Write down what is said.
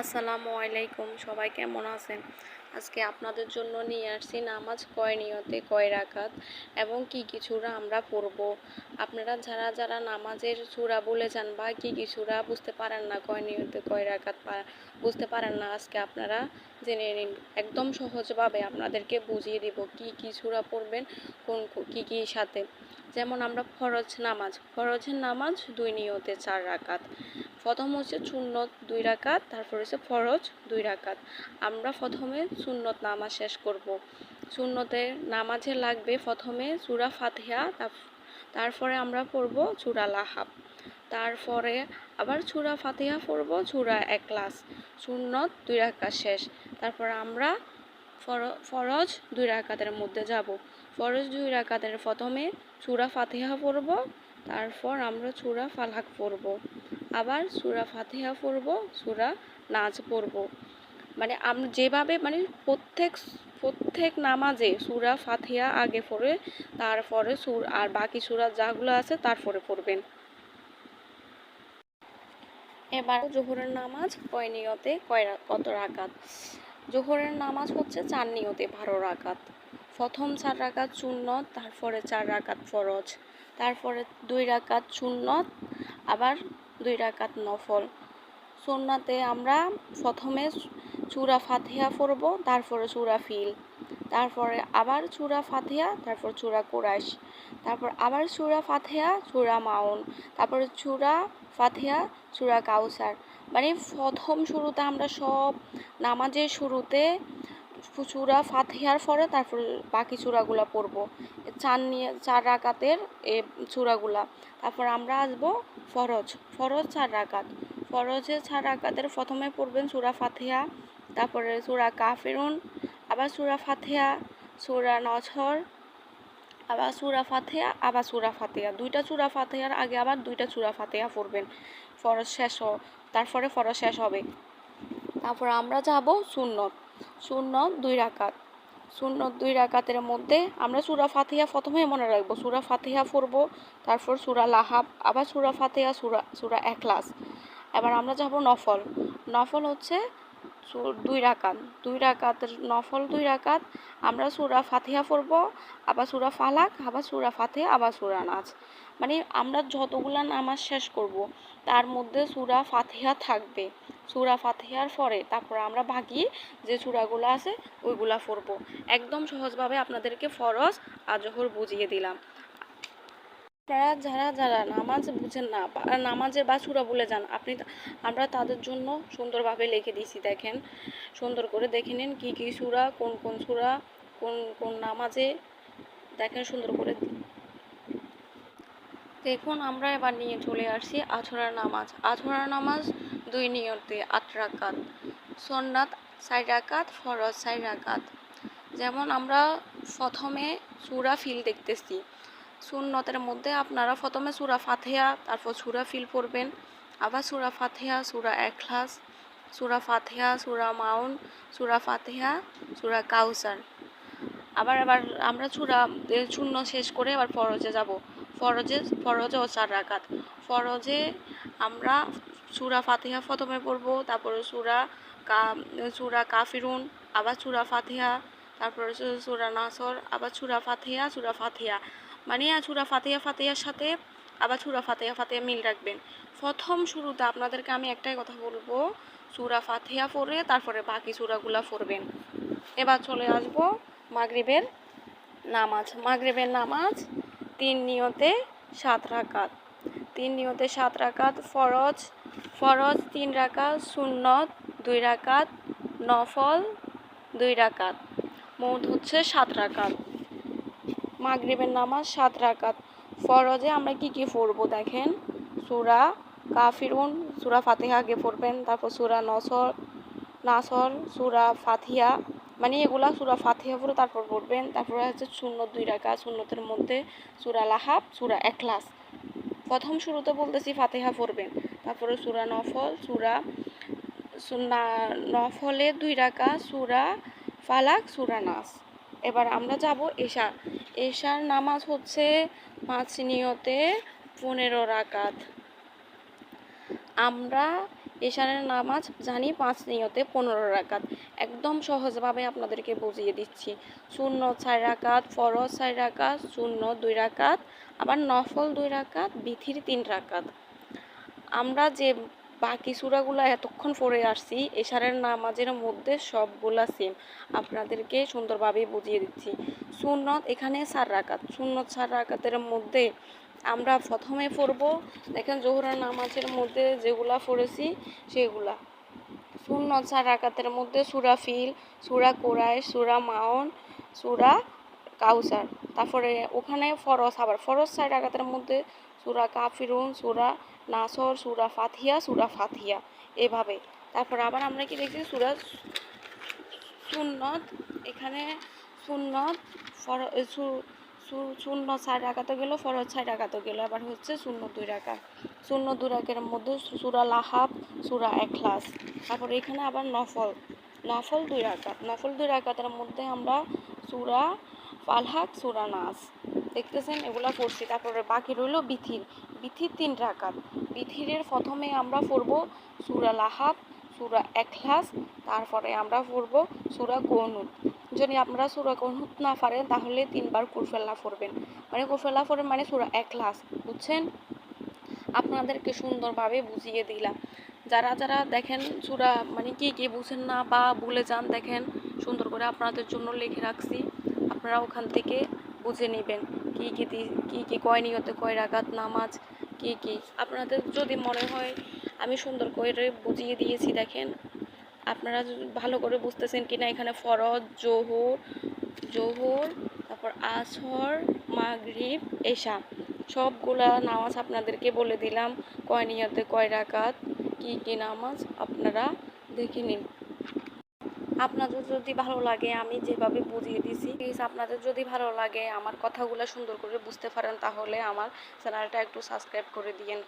আসসালামু আলাইকুম, সবাই কেমন আছেন? আজকে আপনাদের জন্য নিয়ে আসছি নামাজ কয় নিয়তে কয় রাকাত এবং কি কি সূরা আমরা পড়ব। আপনারা যারা যারা নামাজের সূরা বলে যান বা কি সূরা বুঝতে পারেন না, কয় নিয়তে কয় রাকাত বুঝতে পারেন না, আজকে আপনারা জেনে নিন। একদম সহজভাবে আপনাদেরকে বুঝিয়ে দিব কি সূরা পড়বেন, কোন কি সাথে। যেমন আমরা ফরজের নামাজ 2 নিয়তে 4 রাকাত। প্রথম হচ্ছে সুন্নত 2 রাকাত, তারপর হচ্ছে ফরজ 2 রাকাত। আমরা প্রথমে সুন্নত নামাজ শেষ করব। সুন্নতের নামাজে লাগবে প্রথমে সূরা ফাতিহা, তারপরে আমরা পড়ব সূরা লাহাব, তারপরে আবার সূরা ফাতিহা পড়ব, সূরা ইখলাস। সুন্নত 2 রাকাত শেষ। তারপর আমরা ফরজ 2 রাকাতের মধ্যে যাব। ফরজ 2 রাকাতের প্রথমে সূরা ফাতিহা পড়ব, তারপর আমরা সূরা ফালাক পড়ব, আবার সূরা ফাতিহা পড়ব, সূরা নাজ পড়ব। মানে আমরা যেভাবে প্রত্যেক নামাজে সূরা ফাতিহা আগে পড়ে, তারপরে আর বাকি সূরা যাগুলো আছে তারপরে পড়বেন। এবার জোহরের নামাজ কয় নিয়তে কত রাকাত। জোহরের নামাজ হচ্ছে 4 নিয়তে 12 রাকাত। প্রথম 4 রাকাত সুন্নত, তারপরে 4 রাকাত ফরজ, তারপরে 2 রাকাত সুন্নত, আবার 2 রাকাত নফল। সুন্নতে আমরা প্রথমে সূরা ফাতিহা পড়ব, তারপরে সূরা ফিল, তারপরে আবার সূরা ফাতিহা, তারপর সূরা কুরাইশ, তারপর আবার সূরা ফাতিহা, সূরা মাউন, তারপরে সূরা ফাতিহা, সূরা কাউসার। মানে প্রথম শুরুতে আমরা সব নামাজের শুরুতে সূরা ফাতিহার পরে তারপর বাকি সূরাগুলা পড়ব, 4 রাকাতের এই সূরাগুলা। তারপর আমরা আসবো ফরজ 4 রাকাত। ফরজের 4 রাকাতের প্রথমে পড়বেন সূরা ফাতিহা, তারপরে সূরা কাফিরুন, আবার সূরা ফাতিহা, সূরা নসর, আবার সূরা ফাতিহা, আবার সূরা ফাতিহা। 2টা সূরা ফাতিহার আগে আবার 2টা সূরা ফাতিহা পড়বেন। ফরজ শেষ তারপরে ফরজ শেষ হবে। তারপর আমরা যাব সুন্নত 2 রাকাত। সুন্নত 2 রাকাতের মধ্যে আমরা সূরা ফাতিহা প্রথমে মনে রাখবো, সূরা ফাতিহা পড়ব, তারপর সূরা লাহাব, আবার সূরা ফাতিহা, সূরা ইখলাস। এবার আমরা যাব নফল হচ্ছে 2 রাকাত। 2 রাকাতের নফল 2 রাকাত আমরা সূরা ফাতিহা পড়ব, আবার সূরা ফালাক, আবার সূরা ফাতিহা, আবার সূরা নাজ। মানে আমরা যতগুলা নামাজ শেষ করব তার মধ্যে সূরা ফাতিহা থাকবে। সূরা ফাতিহার পরে তারপর আমরা বাকি যে সূরাগুলো আছে ওইগুলা পড়ব। একদম সহজভাবে আপনাদেরকে ফরজ আর জোহর বুঝিয়ে দিলাম। আপনারা যারা নামাজ বুঝেন না, নামাজের বা সূরা ভুলে যান, আমরা তাদের জন্য সুন্দরভাবে লিখে দিয়েছি। দেখেন, সুন্দর করে দেখে নিন কি সূরা, কোন সূরা কোন নামাজে, দেখেন সুন্দর করে দেখুন। আমরা এবার নিয়ে চলে আসছি আছরের নামাজ 2 নিয়তে 8 রাকাত, সুন্নাত 4 রাকাত, ফরজ 4 রাকাত। যেমন আমরা প্রথমে সূরা ফিল দেখতেছি। সুন্নতের মধ্যে আপনারা প্রথমে সূরা ফাতিহা, তারপর সূরা ফিল পড়বেন, আবার সূরা ফাতিহা, সূরা ইখলাস, সূরা ফাতিহা, সূরা মাউন, সূরা ফাতিহা, সূরা কাউসার। আবার আমরা শূন্য শেষ করে আবার ফরজে যাব। ফরজেও 4 রাকাত। ফরজে আমরা সূরা ফাতিহা প্রথমে পড়ব, তারপরে সূরা কাফিরুন, আবার সূরা ফাতিহা, তারপরে সূরা নাসর, আবার সূরা ফাতিহা। মানে সূরা ফাতিহার সাথে আবার সূরা ফাতিহা মিল রাখবেন। প্রথম শুরুতে আপনাদেরকে আমি একটাই কথা বলবো, সূরা ফাতিহা পড়ে তারপরে বাকি সূরাগুলা পড়বেন। এবার চলে আসবো মাগরিবের নামাজ 3 নিয়তে 7 রাকাত। 3 নিয়তে 7 রাকাত। ফরজ 3 রাকাত, সুন্নত 2 রাকাত, নফল 2 রাকাত, মোট হচ্ছে 7 রাকাত। মাগরিবের নামাজ 7 রাকাত। ফরজে আমরা কি পড়ব দেখেন, সূরা কাফিরুন, সূরা ফাতিহা আগে পড়বেন, তারপর সূরা নাসর, সূরা ফাতিহা, মানে এগুলা সূরা ফাতিহা পড়ে তারপর পড়বেন। তারপরে হচ্ছে সুন্নত 2 রাকাত। সুন্নতের মধ্যে সূরা লাহাব, সূরা ইখলাস। প্রথম শুরুতে বলতেছি ফাতিহা পড়বেন, তারপরে সূরা নফলে 2 রাকাত, সূরা ফালাক, সূরা নাস। এবার আমরা যাব এশার নামাজ হচ্ছে 5 নিয়তে 15 রাকাত। আমরা এশারের নামাজ জানি 5 নিয়তে 15 রাকাত। একদম সহজভাবে আপনাদেরকে বুঝিয়ে দিচ্ছি। সুন্নত 4 রাকাত, ফরজ 4 রাকাত, সুন্নত 2 রাকাত, আবার নফল 2 রাকাত, বিথির 3 রাকাত। আমরা যে বাকি সূরাগুলো এতক্ষণ পড়ে আসছি এশারের নামাজের মধ্যে সবগুলা সেম। আপনাদেরকে সুন্দরভাবে বুঝিয়ে দিচ্ছি। সুন্নত এখানে 4 রাকাত। সুন্নত 4 রাকাতের মধ্যে আমরা প্রথমে পড়ব, দেখেন জোহরের নামাজের মধ্যে যেগুলা পড়েছি সেগুলা। সুন্নত 4 রাকাতের মধ্যে সূরা ফিল, সূরা কুরাইশ, সূরা মাউন, সূরা কাউসার। তারপরে ওখানে ফরজ, আবার ফরজ 4 রাকাতের মধ্যে সূরা কাফিরুন, সূরা নাসর, সূরা ফাতিহা এভাবে। তারপর আবার আমরা কি দেখছি সূরা সুন্নত, এখানে সুন্নত সুন্নত 4 রাকাতও গেল, ফরজ 4 রাকাতও গেল, আবার হচ্ছে সুন্নত 2 রাকাত। সুন্নত 2 রাকাতের মধ্যে সূরা লাহাব, সূরা ইখলাস। তারপর এখানে আবার নফল 2 রাকাত। নফল 2 রাকাতের মধ্যে আমরা সূরা ফালহাক, সূরা নাস দেখতেছেন এগুলা পড়ছি। তারপরে বাকি রইল বিথির 3 রাকাত। বিথিরের প্রথমে আমরা পড়ব সূরা লাহাব, সূরা ইখলাস, তারপরে আমরা পড়ব সূরা কুনুত। যদি আপনারা সূরা কুনুত না পারেন তাহলে 3 বার কুরফেল্লা পড়বেন, মানে কুরফেল্লা পড়বেন মানে সূরা ইখলাস, বুঝছেন? আপনাদেরকে সুন্দরভাবে বুঝিয়ে দিলাম। যারা যারা দেখেন সূরা মানে কি বুঝেন না বা ভুলে যান, দেখেন সুন্দর করে আপনাদের জন্য লিখে রাখছি, আপনারা ওখান থেকে বুঝে নেবেন কি কয় নিয়তে কয় রাকাত নামাজ কি। আপনাদের যদি মনে হয় আমি সুন্দর করে বুঝিয়ে দিয়েছি, দেখেন আপনারা ভালো করে বুঝতেছেন কিনা। এখানে ফরজ, জোহর, তারপর আসর, মাগরিব, এশা সবগুলা নামাজ আপনাদেরকে বলে দিলাম, কয় নিয়তে কয় রাকাত কি নামাজ আপনারা দেখে নিন। আপনাদের যদি ভালো লাগে আমি যেভাবে বুঝিয়ে দিছি, প্লিজ আপনাদের যদি ভালো লাগে আমার কথাগুলো সুন্দর করে বুঝতে পারেন তাহলে আমার চ্যানেলটা একটু সাবস্ক্রাইব করে দিয়েন।